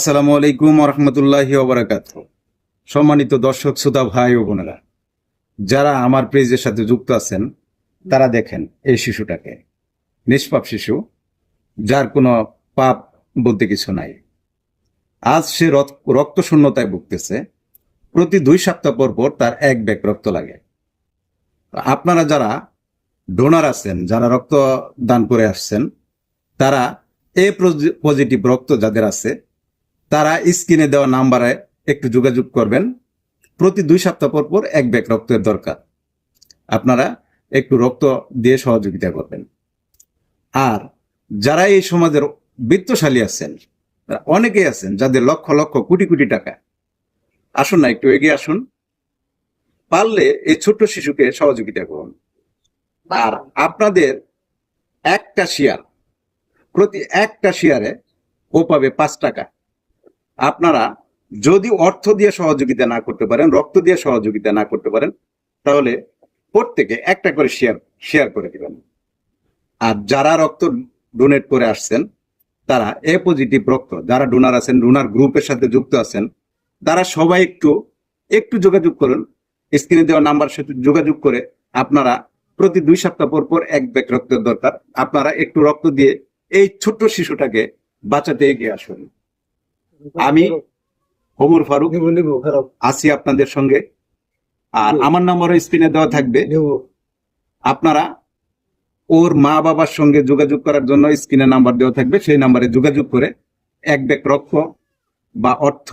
আসসালামু আলাইকুম রহমতুল্লাহি ওবারাকাতুহু। সম্মানিত দর্শক শ্রোতা ভাই ও বোনেরা, যারা আমার পেজের সাথে যুক্ত আছেন তারা দেখেন এই শিশুটাকে, নিষ্পাপ শিশু, যার কোনো পাপ বলতে কিছু নাই। আজ সে রক্ত শূন্যতায় ভুগতেছে। প্রতি 2 সপ্তাহ পর পর তার 1 ব্যাগ রক্ত লাগে। আপনারা যারা ডোনার আছেন, যারা রক্ত দান করে আসছেন, তারা এ পজিটিভ রক্ত যাদের আছে তারা স্ক্রিনে দেওয়া নাম্বারে একটু যোগাযোগ করবেন। প্রতি 2 সপ্তাহ পর পর 1 ব্যাগ রক্তের দরকার। আপনারা একটু রক্ত দিয়ে সহযোগিতা করবেন। আর যারা এই সমাজের বিত্তশালী আছেন, অনেকেই আছেন যাদের লক্ষ লক্ষ কোটি কোটি টাকা, আসুন না একটু এগিয়ে আসুন, পারলে এই ছোট্ট শিশুকে সহযোগিতা করুন। আর আপনাদের একটা শেয়ার, প্রতি একটা শেয়ারে ও পাবে 5 টাকা। আপনারা যদি অর্থ দিয়ে সহযোগিতা না করতে পারেন, রক্ত দিয়ে সহযোগিতা না করতে পারেন, তাহলে প্রত্যেকে একটা করে শেয়ার করে দিবেন। আর যারা রক্ত ডোনেট করে আসছেন, তারা এ পজিটিভ রক্ত, যারা ডোনার আছেন, ডোনার গ্রুপের সাথে যুক্ত আছেন, তারা সবাই একটু যোগাযোগ করুন। স্ক্রিনে দেওয়া নাম্বার সাথে যোগাযোগ করে আপনারা প্রতি 2 সপ্তাহ পর পর 1 ব্যাগ রক্তের দরকার। আপনারা একটু রক্ত দিয়ে এই ছোট্ট শিশুটাকে বাঁচাতে এগিয়ে আসুন। আমি ওমর ফারুক আছি আপনাদের সঙ্গে। আর আমার নাম্বারও স্ক্রিনে দেওয়া থাকবে। আপনারা ওর মা বাবার সঙ্গে যোগাযোগ করার জন্য স্ক্রিনে নাম্বার দেওয়া থাকবে, সেই নাম্বারে যোগাযোগ করে 1 ব্যাগ রক্ত বা অর্থ,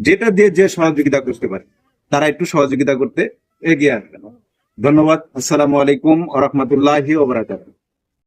যেটা দিয়ে যে সহযোগিতা করতে পারে, তারা একটু সহযোগিতা করতে এগিয়ে আসবেন। ধন্যবাদ। আসসালামু আলাইকুম ওয়া রাহমাতুল্লাহি ওয়া বারাকাতুহু।